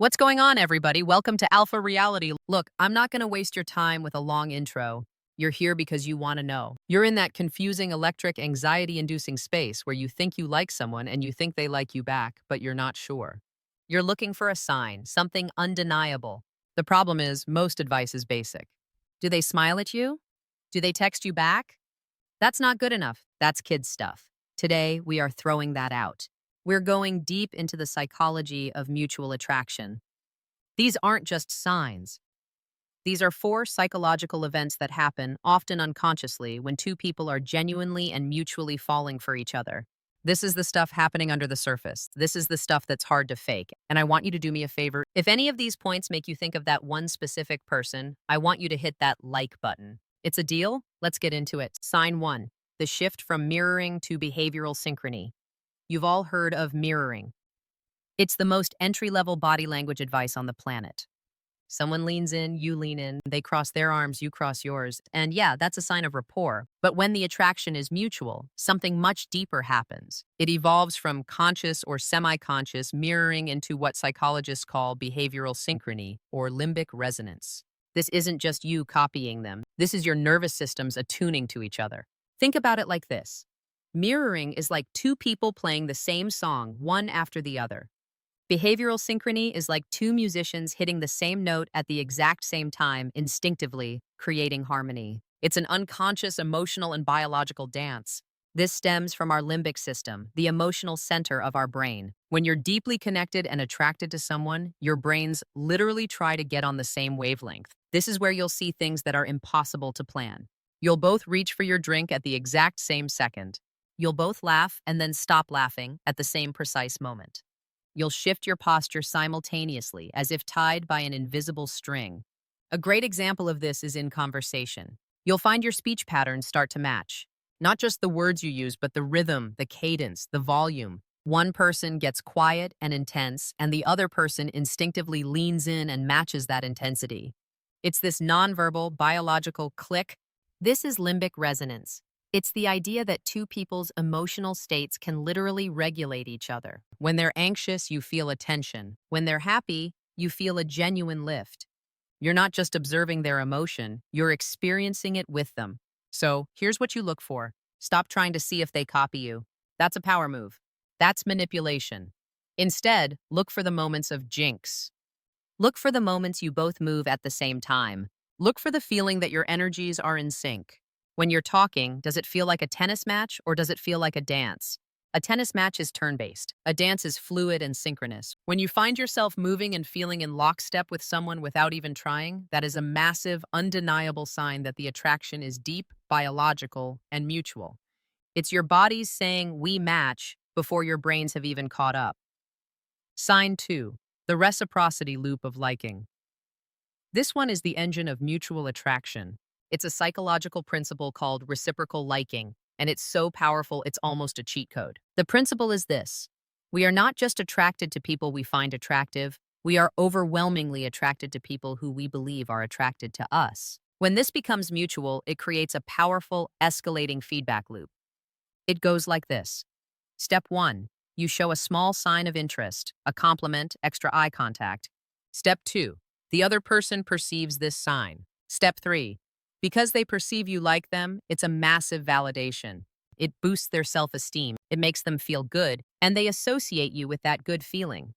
What's going on, everybody? Welcome to Alpha Reality. Look, I'm not going to waste your time with a long intro. You're here because you want to know. You're in that confusing, electric, anxiety-inducing space where you think you like someone and you think they like you back, but you're not sure. You're looking for a sign, something undeniable. The problem is, most advice is basic. Do they smile at you? Do they text you back? That's not good enough. That's kid stuff. Today, we are throwing that out. We're going deep into the psychology of mutual attraction. These aren't just signs. These are four psychological events that happen, often unconsciously, when two people are genuinely and mutually falling for each other. This is the stuff happening under the surface. This is the stuff that's hard to fake. And I want you to do me a favor. If any of these points make you think of that one specific person, I want you to hit that like button. It's a deal? Let's get into it. Sign one, the shift from mirroring to behavioral synchrony. You've all heard of mirroring. It's the most entry-level body language advice on the planet. Someone leans in, you lean in, they cross their arms, you cross yours, and yeah, that's a sign of rapport. But when the attraction is mutual, something much deeper happens. It evolves from conscious or semi-conscious mirroring into what psychologists call behavioral synchrony or limbic resonance. This isn't just you copying them. This is your nervous systems attuning to each other. Think about it like this. Mirroring is like two people playing the same song, one after the other. Behavioral synchrony is like two musicians hitting the same note at the exact same time, instinctively, creating harmony. It's an unconscious emotional and biological dance. This stems from our limbic system, the emotional center of our brain. When you're deeply connected and attracted to someone, your brains literally try to get on the same wavelength. This is where you'll see things that are impossible to plan. You'll both reach for your drink at the exact same second. You'll both laugh and then stop laughing at the same precise moment. You'll shift your posture simultaneously, as if tied by an invisible string. A great example of this is in conversation. You'll find your speech patterns start to match. Not just the words you use, but the rhythm, the cadence, the volume. One person gets quiet and intense, and the other person instinctively leans in and matches that intensity. It's this nonverbal, biological click. This is limbic resonance. It's the idea that two people's emotional states can literally regulate each other. When they're anxious, you feel a tension. When they're happy, you feel a genuine lift. You're not just observing their emotion, you're experiencing it with them. So, here's what you look for. Stop trying to see if they copy you. That's a power move. That's manipulation. Instead, look for the moments of jinx. Look for the moments you both move at the same time. Look for the feeling that your energies are in sync. When you're talking, does it feel like a tennis match or does it feel like a dance? A tennis match is turn-based. A dance is fluid and synchronous. When you find yourself moving and feeling in lockstep with someone without even trying, that is a massive, undeniable sign that the attraction is deep, biological, and mutual. It's your bodies saying, "we match," before your brains have even caught up. Sign 2. The reciprocity loop of liking. This one is the engine of mutual attraction. It's a psychological principle called reciprocal liking, and it's so powerful it's almost a cheat code. The principle is this. We are not just attracted to people we find attractive, we are overwhelmingly attracted to people who we believe are attracted to us. When this becomes mutual, it creates a powerful, escalating feedback loop. It goes like this. Step 1. You show a small sign of interest, a compliment, extra eye contact. Step 2. The other person perceives this sign. Step 3. Because they perceive you like them, it's a massive validation. It boosts their self-esteem, it makes them feel good, and they associate you with that good feeling.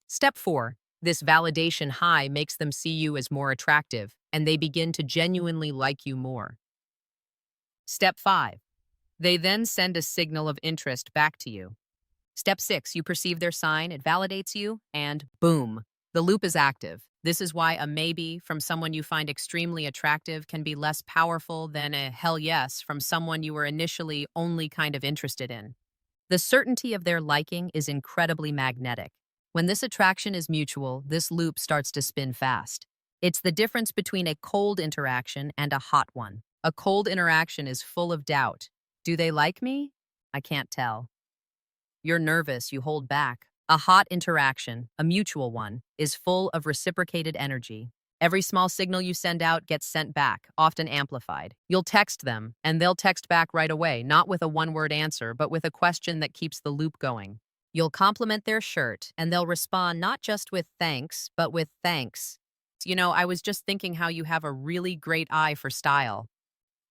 Step 4. This validation high makes them see you as more attractive, and they begin to genuinely like you more. Step 5. They then send a signal of interest back to you. Step 6. You perceive their sign, it validates you, and boom, the loop is active. This is why a maybe from someone you find extremely attractive can be less powerful than a hell yes from someone you were initially only kind of interested in. The certainty of their liking is incredibly magnetic. When this attraction is mutual, this loop starts to spin fast. It's the difference between a cold interaction and a hot one. A cold interaction is full of doubt. Do they like me? I can't tell. You're nervous, you hold back. A hot interaction, a mutual one, is full of reciprocated energy. Every small signal you send out gets sent back, often amplified. You'll text them, and they'll text back right away, not with a one-word answer, but with a question that keeps the loop going. You'll compliment their shirt, and they'll respond not just with thanks, but with thanks. I was just thinking how you have a really great eye for style.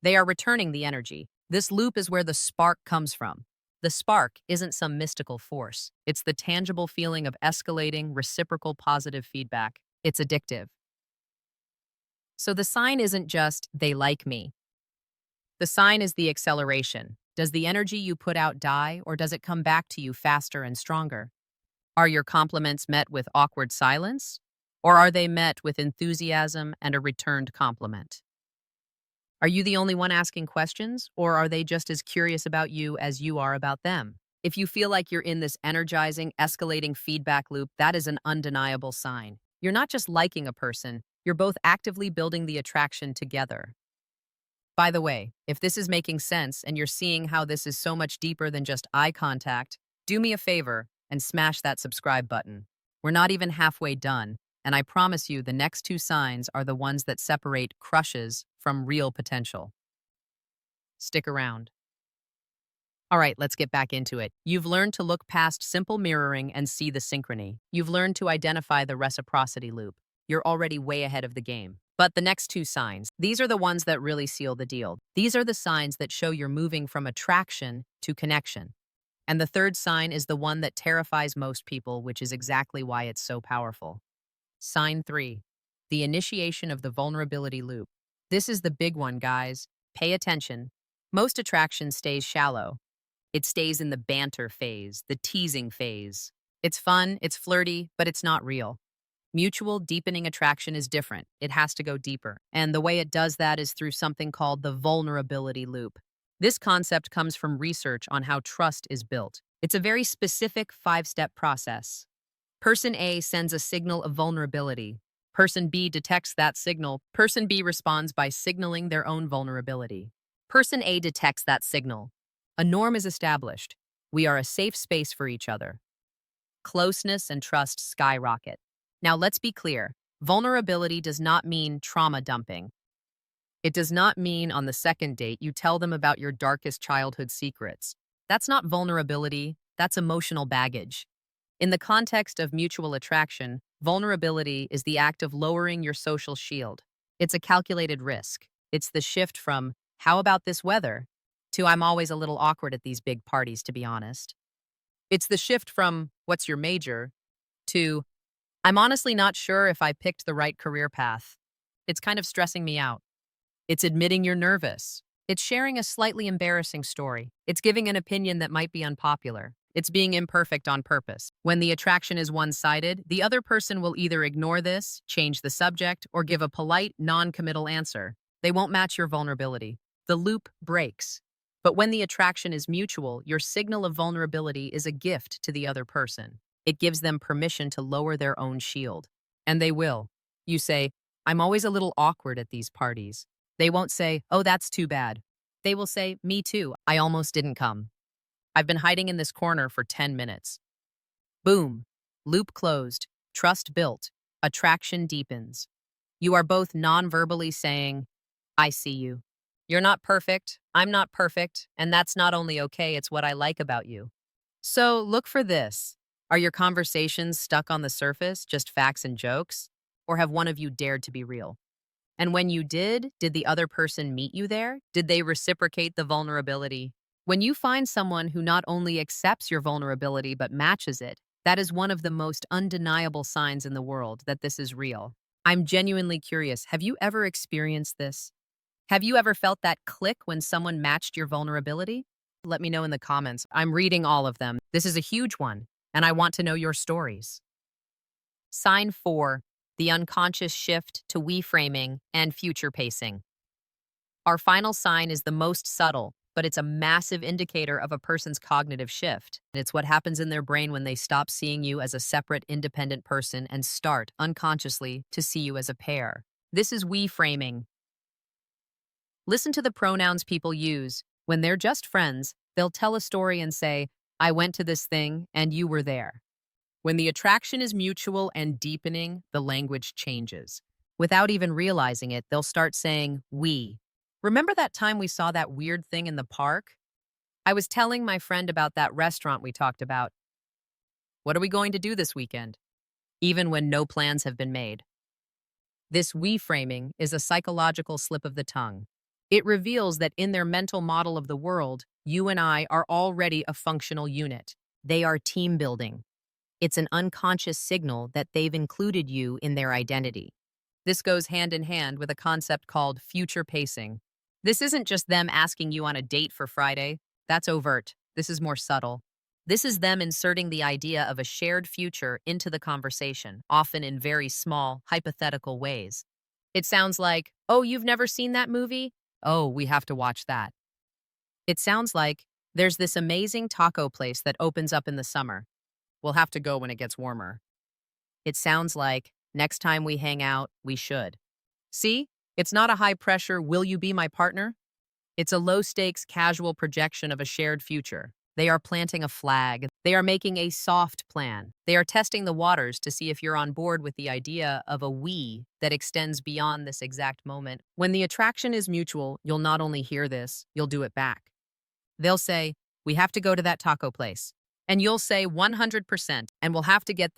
They are returning the energy. This loop is where the spark comes from. The spark isn't some mystical force. It's the tangible feeling of escalating, reciprocal positive feedback. It's addictive. So the sign isn't just, they like me. The sign is the acceleration. Does the energy you put out die, or does it come back to you faster and stronger? Are your compliments met with awkward silence, or are they met with enthusiasm and a returned compliment? Are you the only one asking questions, or are they just as curious about you as you are about them? If you feel like you're in this energizing, escalating feedback loop, that is an undeniable sign. You're not just liking a person, you're both actively building the attraction together. By the way, if this is making sense and you're seeing how this is so much deeper than just eye contact, do me a favor and smash that subscribe button. We're not even halfway done, and I promise you the next two signs are the ones that separate crushes from real potential. Stick around. All right, let's get back into it. You've learned to look past simple mirroring and see the synchrony. You've learned to identify the reciprocity loop. You're already way ahead of the game. But the next two signs, these are the ones that really seal the deal. These are the signs that show you're moving from attraction to connection. And the third sign is the one that terrifies most people, which is exactly why it's so powerful. Sign 3, the initiation of the vulnerability loop. This is the big one, guys. Pay attention. Most attraction stays shallow. It stays in the banter phase, the teasing phase. It's fun, it's flirty, but it's not real. Mutual deepening attraction is different. It has to go deeper. And the way it does that is through something called the vulnerability loop. This concept comes from research on how trust is built. It's a very specific 5-step process. Person A sends a signal of vulnerability. Person B detects that signal. Person B responds by signaling their own vulnerability. Person A detects that signal. A norm is established. We are a safe space for each other. Closeness and trust skyrocket. Now let's be clear. Vulnerability does not mean trauma dumping. It does not mean on the second date you tell them about your darkest childhood secrets. That's not vulnerability, that's emotional baggage. In the context of mutual attraction, vulnerability is the act of lowering your social shield. It's a calculated risk. It's the shift from, how about this weather, to I'm always a little awkward at these big parties, to be honest. It's the shift from, what's your major, to, I'm honestly not sure if I picked the right career path. It's kind of stressing me out. It's admitting you're nervous. It's sharing a slightly embarrassing story. It's giving an opinion that might be unpopular. It's being imperfect on purpose. When the attraction is one-sided, the other person will either ignore this, change the subject, or give a polite, non-committal answer. They won't match your vulnerability. The loop breaks. But when the attraction is mutual, your signal of vulnerability is a gift to the other person. It gives them permission to lower their own shield. And they will. You say, I'm always a little awkward at these parties. They won't say, oh, that's too bad. They will say, me too, I almost didn't come. I've been hiding in this corner for 10 minutes. Boom. Loop closed. Trust built. Attraction deepens. You are both non-verbally saying, I see you. You're not perfect. I'm not perfect. And that's not only okay, it's what I like about you. So look for this. Are your conversations stuck on the surface, just facts and jokes? Or have one of you dared to be real? And when you did the other person meet you there? Did they reciprocate the vulnerability? When you find someone who not only accepts your vulnerability but matches it, that is one of the most undeniable signs in the world that this is real. I'm genuinely curious. Have you ever experienced this? Have you ever felt that click when someone matched your vulnerability? Let me know in the comments. I'm reading all of them. This is a huge one, and I want to know your stories. Sign 4, the unconscious shift to we framing and future pacing. Our final sign is the most subtle, but it's a massive indicator of a person's cognitive shift. It's what happens in their brain when they stop seeing you as a separate, independent person and start, unconsciously, to see you as a pair. This is we framing. Listen to the pronouns people use. When they're just friends, they'll tell a story and say, I went to this thing and you were there. When the attraction is mutual and deepening, the language changes. Without even realizing it, they'll start saying, we. Remember that time we saw that weird thing in the park? I was telling my friend about that restaurant we talked about. What are we going to do this weekend? Even when no plans have been made. This we framing is a psychological slip of the tongue. It reveals that in their mental model of the world, you and I are already a functional unit. They are team building. It's an unconscious signal that they've included you in their identity. This goes hand in hand with a concept called future pacing. This isn't just them asking you on a date for Friday. That's overt. This is more subtle. This is them inserting the idea of a shared future into the conversation, often in very small, hypothetical ways. It sounds like, oh, you've never seen that movie? Oh, we have to watch that. It sounds like, there's this amazing taco place that opens up in the summer. We'll have to go when it gets warmer. It sounds like, next time we hang out, we should. See? It's not a high pressure, will you be my partner? It's a low stakes, casual projection of a shared future. They are planting a flag. They are making a soft plan. They are testing the waters to see if you're on board with the idea of a we that extends beyond this exact moment. When the attraction is mutual, you'll not only hear this, you'll do it back. They'll say, we have to go to that taco place. And you'll say 100%, and we'll have to get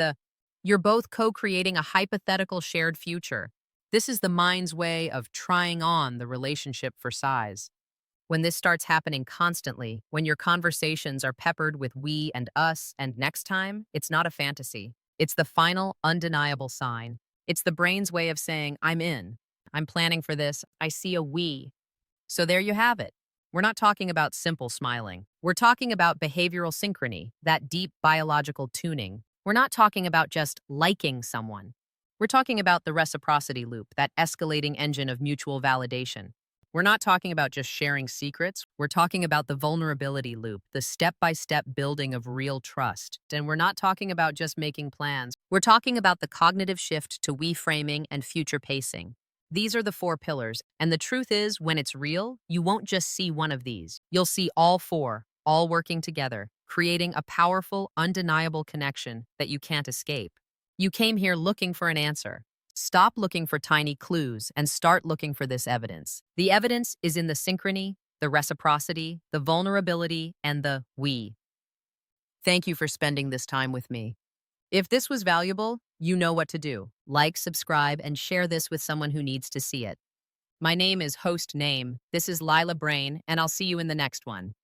you're both co-creating a hypothetical shared future. This is the mind's way of trying on the relationship for size. When this starts happening constantly, when your conversations are peppered with we and us and next time, it's not a fantasy. It's the final, undeniable sign. It's the brain's way of saying, I'm in. I'm planning for this. I see a we. So there you have it. We're not talking about simple smiling. We're talking about behavioral synchrony, that deep biological tuning. We're not talking about just liking someone. We're talking about the reciprocity loop, that escalating engine of mutual validation. We're not talking about just sharing secrets. We're talking about the vulnerability loop, the step-by-step building of real trust. And we're not talking about just making plans. We're talking about the cognitive shift to we framing and future pacing. These are the 4 pillars. And the truth is, when it's real, you won't just see one of these. You'll see all 4, all working together, creating a powerful, undeniable connection that you can't escape. You came here looking for an answer. Stop looking for tiny clues and start looking for this evidence. The evidence is in the synchrony, the reciprocity, the vulnerability, and the we. Thank you for spending this time with me. If this was valuable, you know what to do. Like, subscribe, and share this with someone who needs to see it. My name is Host Name. This is Lila Brain, and I'll see you in the next one.